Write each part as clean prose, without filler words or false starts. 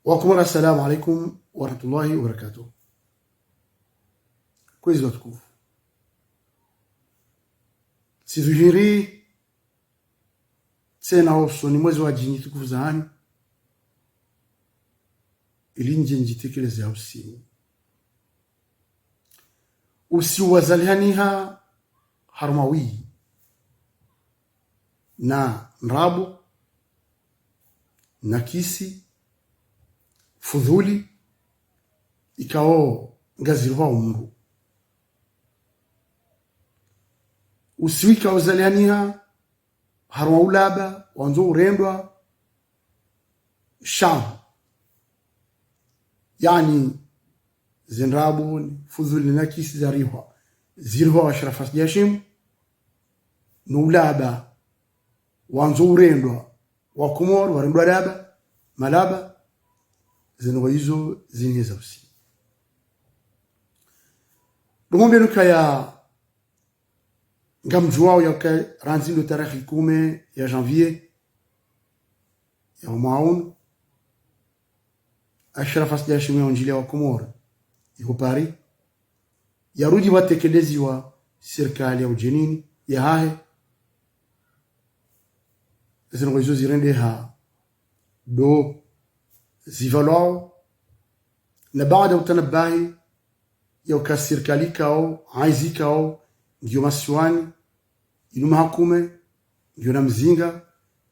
Wakumara, assalamu alaikum warahmatullahi wabarakatuh. Kwezi watukufu, sizuhiri tena oso ni mwezi wa jini tukufu zahani ili nje njitekeleze ya usiu wazalihaniha harumawi na nrabu na kisi fudhuli ikao ngazirwa umru usiwika wazalianiha harwa ulaba wanzo urendwa sham, yani zinrabu fudhuli na kisi zirwa wa sharafas jashim nulaba wanzo urendwa wa Komoro warendwa laba malaba zinwa hizo zineza usi lumombe nuka ya ngamjuao ya ranzindo tarehe 10 ya janvier ya mwaun ashrafas jashim ya unjili wa Komoro iko Paris yarudi watekelezi wa serikali ya ujenini ya hahe zinwa hizo zirende ha do zivalao na baada utanabahi ya ukasirikali kao aizi kao ndio masiwani inu mahakume ndio na mzinga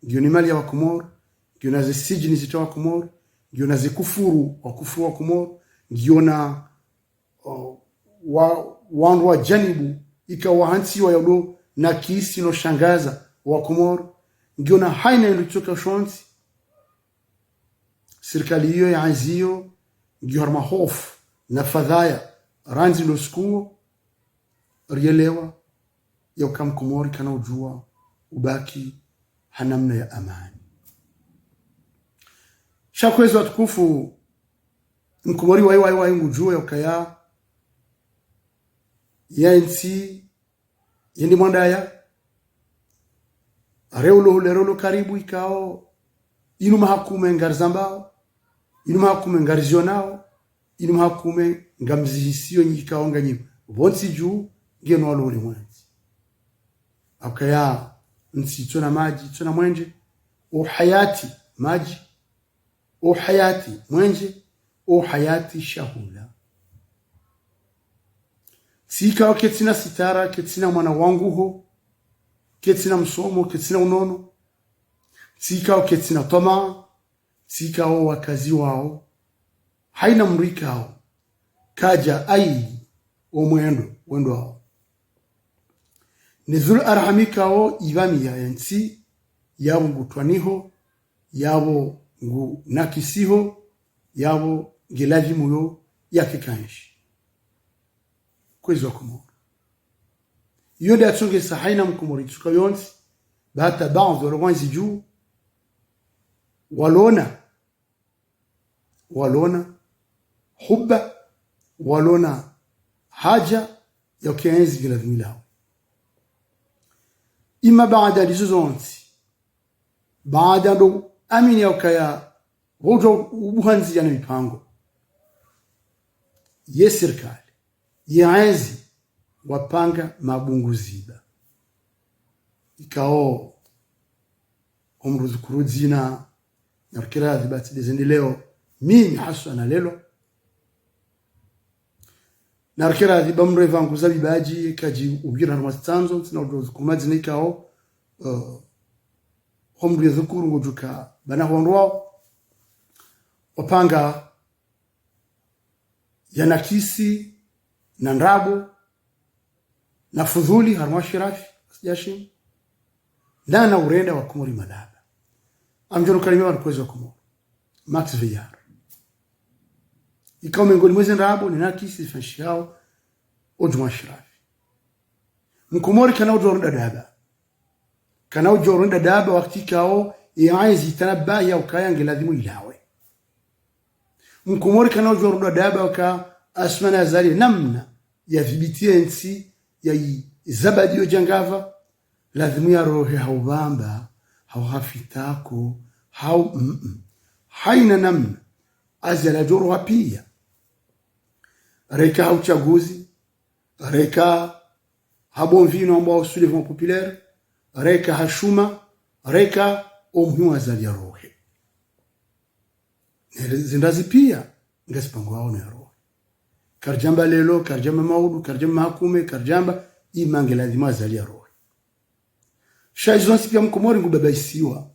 ndio ni mali ya Komoro ndio na zisijini zitoa Komoro ndio na zikufuru wa Komoro ndio na wandu wa janibu ikawa hansi wa yodo na kisi no shangaza wa Komoro ndio na haina ilichoka shonzi serikali hiyo ya azio ndio harma hofu na fadhaya ranzi lo skuo rielewa ya kam Komori kana ujua ubaki hanamna ya amani. Shakwezi watukufu Mkomori wa ngujua ya ukaya ya nsi yendi mwandaya reulo karibu ikao inu mahakume ngarizambao inu mahakume ngarizionao inu mahakume ngamzihisio nyikao nganyima bonsi juu ngeno walo ule mwanzi akaya nsi tuna maji tuna mwenje o hayati maji o hayati mwenje o hayati shahula sika ketina sitara ketina mwana wangu ho ketina msomo ketina unono sika ketina toma sika wakazi wao haina mrikao kaja ai o mwendo wao nizul arhamikao ibami ya nsi yabo ngutwaniho yabo ngu nakisiho yabo gelaji muyo yake kanshi kwezi wa Komoro yonde atunge sahaina Mkomori tuka yonsi bata baadhi walwanzi juu walona hubba walona haja ya kienzi bila dhimilao ima baada lizozonzi baada ndo amini ya ukaya wojo ubuhanzi ya mipango ye serikali yaenzi wapanga mabunguziba ikao umruzkuruzina narkira dhibati dezendeleo mimi haswa na lelo narkira dhibamre vangu zabibaji kaji ubira na mastanzo tina udrozukumazi nikao homri dhukuru ngujuka bana honrwa wapanga yanakisi na ndrabu na fudhuli harma shirafi jashim na urenda wa Komori malaba amjono kalimia wanakwezi wa Komoro Max Viyar ikawa mengoni mwezi ndrabu ni nakisi fashao ojuma shirafi Mkomori kana ujoronda daba wakati kao iaizi tanabba ya ukaya ngeladhimu ilawe Mkomori kana ujoronda daba waka asmana zali namna ya thibitia nsi ya zabadi yo jangava lazima ya rohe haubamba hauhafitako haina namna azala joro pia reka uchaguzi reka habonvino ambao soulèvement populaire reka hashuma reka omhu azalia rohe zindazi pia ngasipango wao na rohe karjamba lelo karjamba maudu karjamba hakume karjamba imange lazima azalia rohe shaizo pia mkomori ngubabaisiwa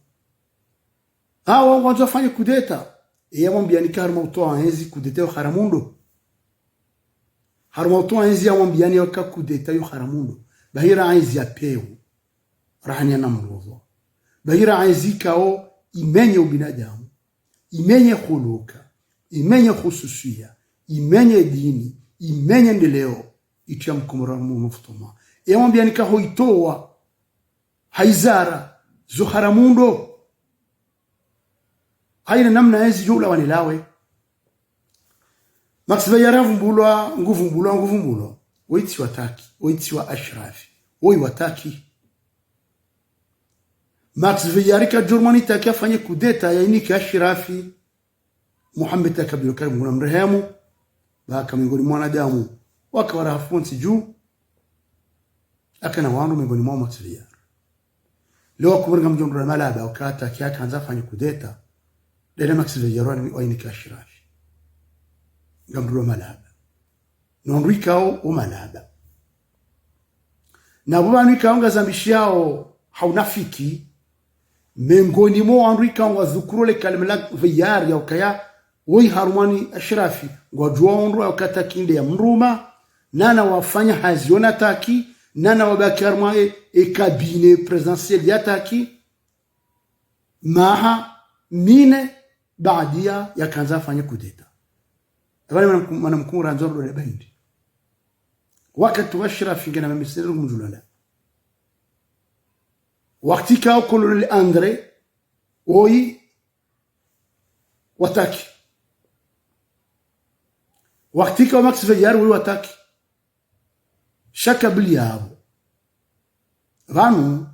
hawa wanzo fanya kudeta yamwambia ni karma utoa enzi kudeta yo haramundo harma utoa enzi yamwambia ni kudeta yo haramundo bahira enzi ya peu rahani na mrozo bahira enzi kao imenye ubinadamu imenye khuluka imenye khususia imenye dini imenye ndeleo itia mkomora mufutuma yamwambia ni kaho itoa haizara zo haramundo haina namna enzi jula wanilawe Max Veyaravu nguvumbulwa oiti wataki oiti wa ashrafi oi wataki Max Veyarika Germany taki afanye kudeta ya iniki ashrafi Muhammad Takabir Karim na mrehemu baka miongoni mwanadamu wakawara hafunsi juu akana wandu miongoni mwa Max Veyar leo kuburga mjondora malaba wakata kiaka anza afanye kudeta lele Max Veyarani wa iniki ashrafi gamduro malaba nondwikao umalaba na bubani kaonga zambishiao haunafiki mengoni mo andwikao wazukurole kalimala Veyar ya ukaya woi harumani ashrafi ngwajua ondro ya ukata kinde ya mruma nana wafanya haziona taki nana wabaki harumani kabine presidentiel ya taki maha mine baadia ya kanza afanya kudeta wale manamkura nzoro le bahindi wakati wa ashrafi ngana mmisiri mjulala wakati kao kolonel Andre oi wataki wakati kao Max Veyar oi wataki shaka biliabo vanu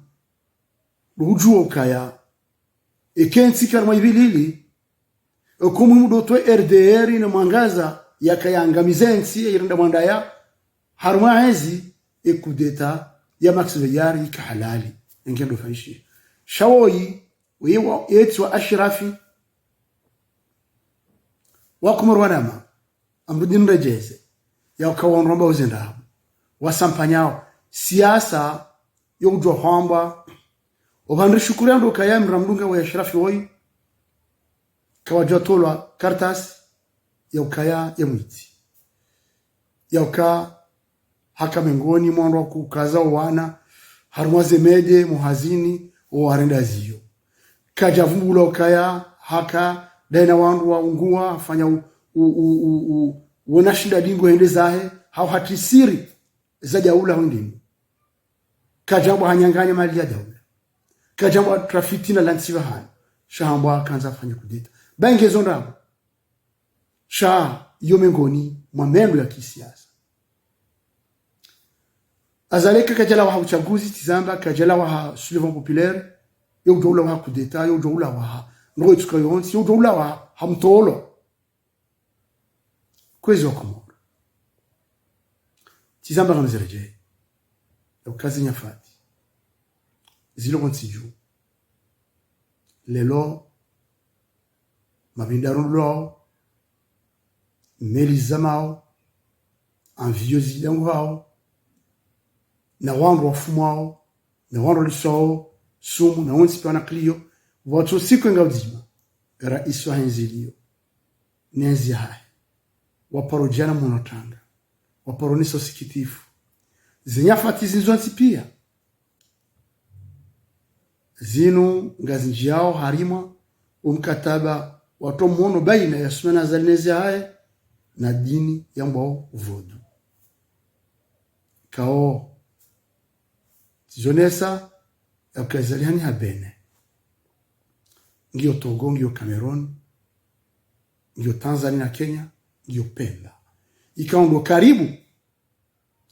rujuo kaya ekensi karma ibilili okumu mudoto RDR ina mwangaza yakayanga mizensi yirenda mwandaya haruma hezi ekudeta ya Max Veyar ikahalali ngendo faishi shawoi wewa etwa ashrafi wakumurwanama ambudin rejeze ya kawonromba uzendabu wasampanyao siasa yojwa hamba obandri shukurando kayam ramdunga wa ashrafi woi kawajatolwa kartas ya ukaya ya mwiti ya uka haka mengoni mwondo kukaza wana harumwaze mede muhazini o arenda ziyo kajavumbula ukaya haka daina wandu wa ungua afanya wanashinda dingo hende zahe hau hatisiri za jaula hundini kajambo hanyanganya mali ya jaula kajambo trafitina lansiwa hana shahambwa kanza afanya kudita bange zondabu sha yomengoni mwamendo ya kisiasa azaleka kajala wa uchaguzi tizamba kajala wa soulèvement populaire yo doula wa coup d'état yo doula wa ngo tukayonsi yo doula wa hamtolo kwezo komoro tizamba ngamzereje yo kazi nyafati zilo konsiju lelo mabindarulo melizamao enviosi dangwao na wangu wafumao na wangu lisao sumu na wangu sipiwa na klio watu siku nga uzima rais wa henzilio nenzi hai waparojana monotanga waparoniso sikitifu zinyafati zinzwansi pia zinu ngazinjiao harima umkataba watu mwono baina ya sumena zalinezi hai na dini ya mbao vodu kao zonesa ya kazaliani habene ngiyo Togo ngiyo Cameroon ngiyo Tanzania na Kenya ngiyo Pemba ikaondo karibu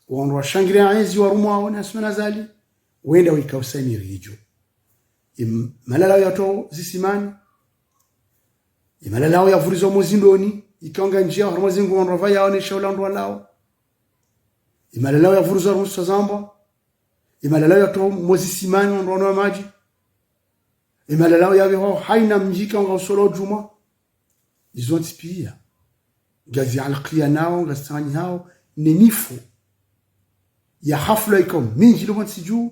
waondo washangiria enzi warumu wao na sumena zali wenda wikausaini rijo malala yato zisimani imalalao ya vurizo mozindoni ikanga njia harmazingu wanrava yaonesha ulandu walao imalalao ya vurizo rusa zamba imalalao ya to mozisimani wanrono wa maji imalalao ya ho haina mjika nga usolo juma izonti pia gazi alqiya nao ngastanyi hao nenifu ya hafla iko mingi lo msiju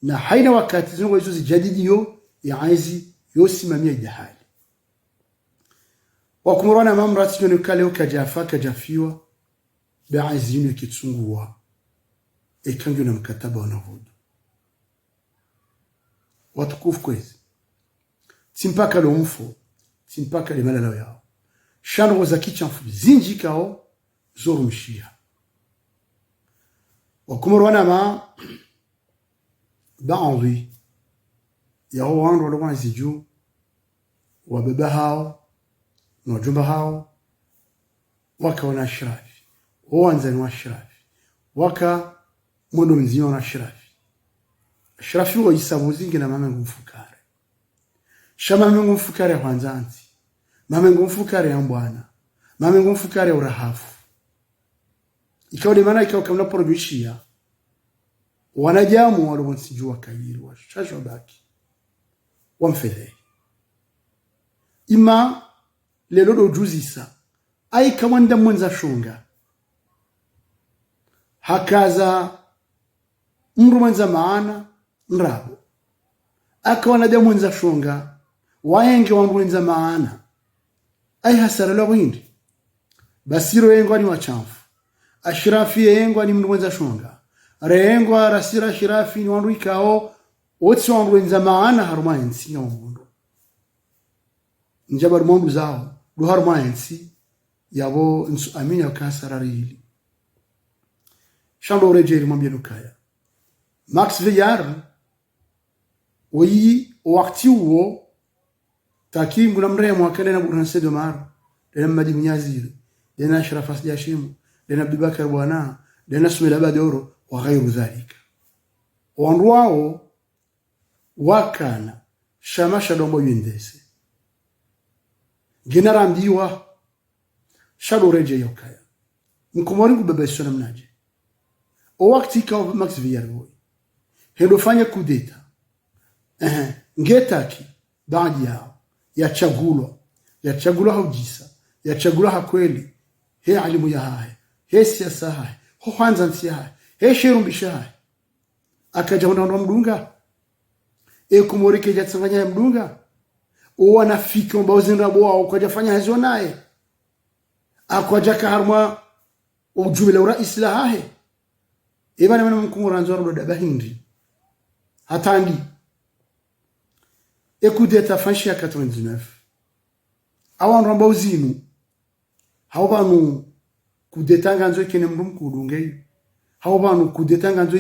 na haina wakati zingo hizo zijadidi yo ya aizi yosimamia jahali wakumurana mamrati yono kale ukajafa kajafiwa baizi yino kitsungua ekangi na mkataba wanavudu watukufu kwezi simpaka lo mfo simpaka le malalo yao shano za kichamfu zinji kao zoru mshia wakumurana ma baadhi ya wao walo wanziju wababa hao na wajumba hao waka wana shirafi wanza ni washirafi waka mwono mzima wana shirafi shirafi wa isabu zingi na mama ngumfukare shama ngumfukare wanzanzi mama ngumfukare ya mbwana mama ngumfukare urahafu ikawa de maana ikawa kama produishia wanajamu walo wansijua kairi wa shasho baki wamfedhe ima lelo do juzisa ai kama nda mwenza shunga hakaza mru mwenza maana nrabo akawa nda mwenza shunga waenge wangu mwenza maana ai hasara la windi basiro yengo ni wachamfu ashirafi yengo ni mru mwenza shunga rengo rasira shirafi ni wandu ikao wotsi wandu mwenza maana haruma nsinga mundu njabar mundu zao do haruma nsi yabo nsu amini yakasararili shando rejeri mwambie nukaya Max Veyar oyi wakati uo taki nguna mremo akale na buranse do mar dena madi mnyaziri dena sharafas jashimu dena Abubakar bwana dena Sumela Badoro wa ghairu dhalika wanruao wakana shamasha dombo yindese generambiwa shado reje yokaya mkumori kubebesha mnaje o wakati ka Max Veyar boy hedo fanya kudeta ngetaki baadhi yao yachagulwa hujisa yachagulwa hakweli he alimu ya haya he siasa haya ho kwanza nsi haya he sherumbisha haya akaja ndo mdunga kumorike jatsanganya mdunga wanafiki ambao zinrabo wao kujafanya hizo naye akwaja karma ujumla rais la hahe ibana mwana mkumura nzoro do bahindi hatandi kudeta fanshi ya 99 awan ramba uzinu hawabanu kudeta nganzo kene mrum kudungei hawabanu kudeta nganzo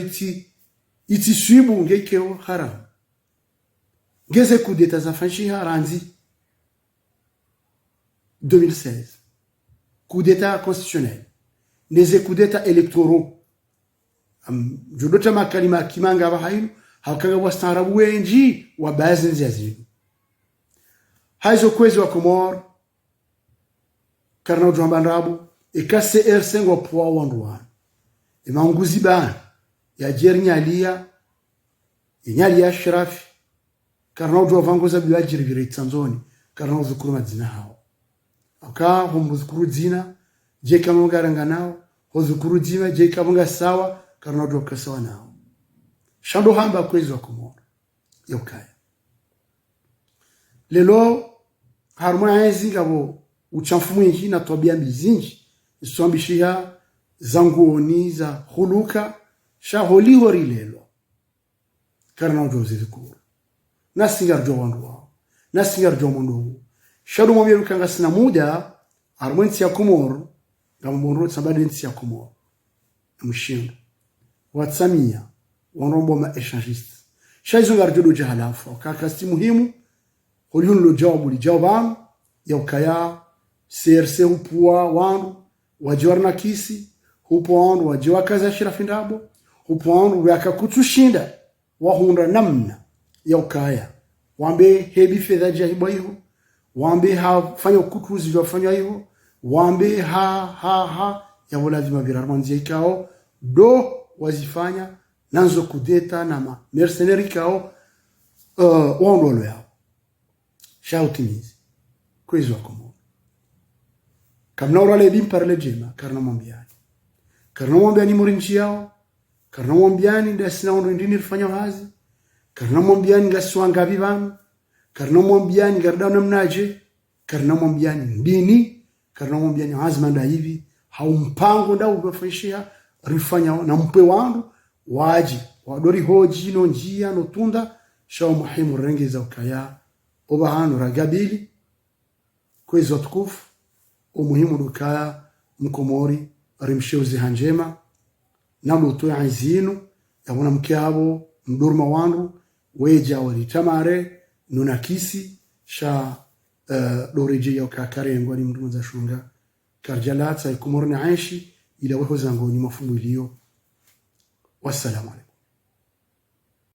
iti swibu ngekeo haram geze kudeta za fanshi haranzi 2016 coup d'état constitutionnel les coups d'état électoraux jodota makalima kimanga bahayu hakaga wastarabu wenji wa baadhi ziazibu haizo kwezi wa Komor karna ujambanrabu ikase ersengo poa wanduwa imanguzi bana ya jernya alia inyali ya shirafi karna ujavangoza biwa jirigiri tsanzoni karna uzukuru madzina hao aka humuzukuru dzina je kama ngaranga nao hozukuru dzina je kama sawa karna ujoka sawa nao shando hamba kwezi wa Komor yokaya lelo harmona hizi ngabo uchamfu mwingi na tabia mbizinji iswambishia zanguoni za huluka shaholi hori lelo karna ujoze zikuru nasingarjo wandu wao nasingarjo mundu shadu mwambie kanga sina muda harmonisi ya Komor ngamo bonro sabadi nsi ya Komor mshinda watsamia wanrombo ma échangiste shaizo ngarjo do jahalafu kakasti muhimu holiyun lo jawabu li jawaban yokaya CRC upua wandu wajiwarna kisi upo wandu wajiwa kaza shirafindabo upo wandu wakakutushinda wahunda namna yokaya wambe hebi fedha jahibo hiyo waambe fanya ukutuzi wafanya hiyo waambe ha ya wala lazima virarmanzi ikao do wazifanya nanzo kudeta na ma mercenary kao waondolo yao shautimizi kwezo wakomo kamna urale bimparle jema karna mwambiani murinchi yao karna mwambiani ndasina ondo ndini rifanya hazi karna mwambiani ngaswanga bibanu karna mwambiani gardana mnaje karna mwambiani ndini karna mwambiani azma nda hivi haumpango nda ubafanyishia rifanya na mpe wangu waji wadori hoji no njia no tunda shao muhimu rengeza ukaya obahano ragabili kwezo tukufu umuhimu dukaya mkomori rimsheuzi hanjema na luto ya izinu ya wana mkiabo mdurma wangu weja walitamare nunakisi sha doreje ya ukakare ngwani mdumu za shunga karjalata ikumorni aishi ila weho zangu ni mafumu iliyo wassalamu alaikum.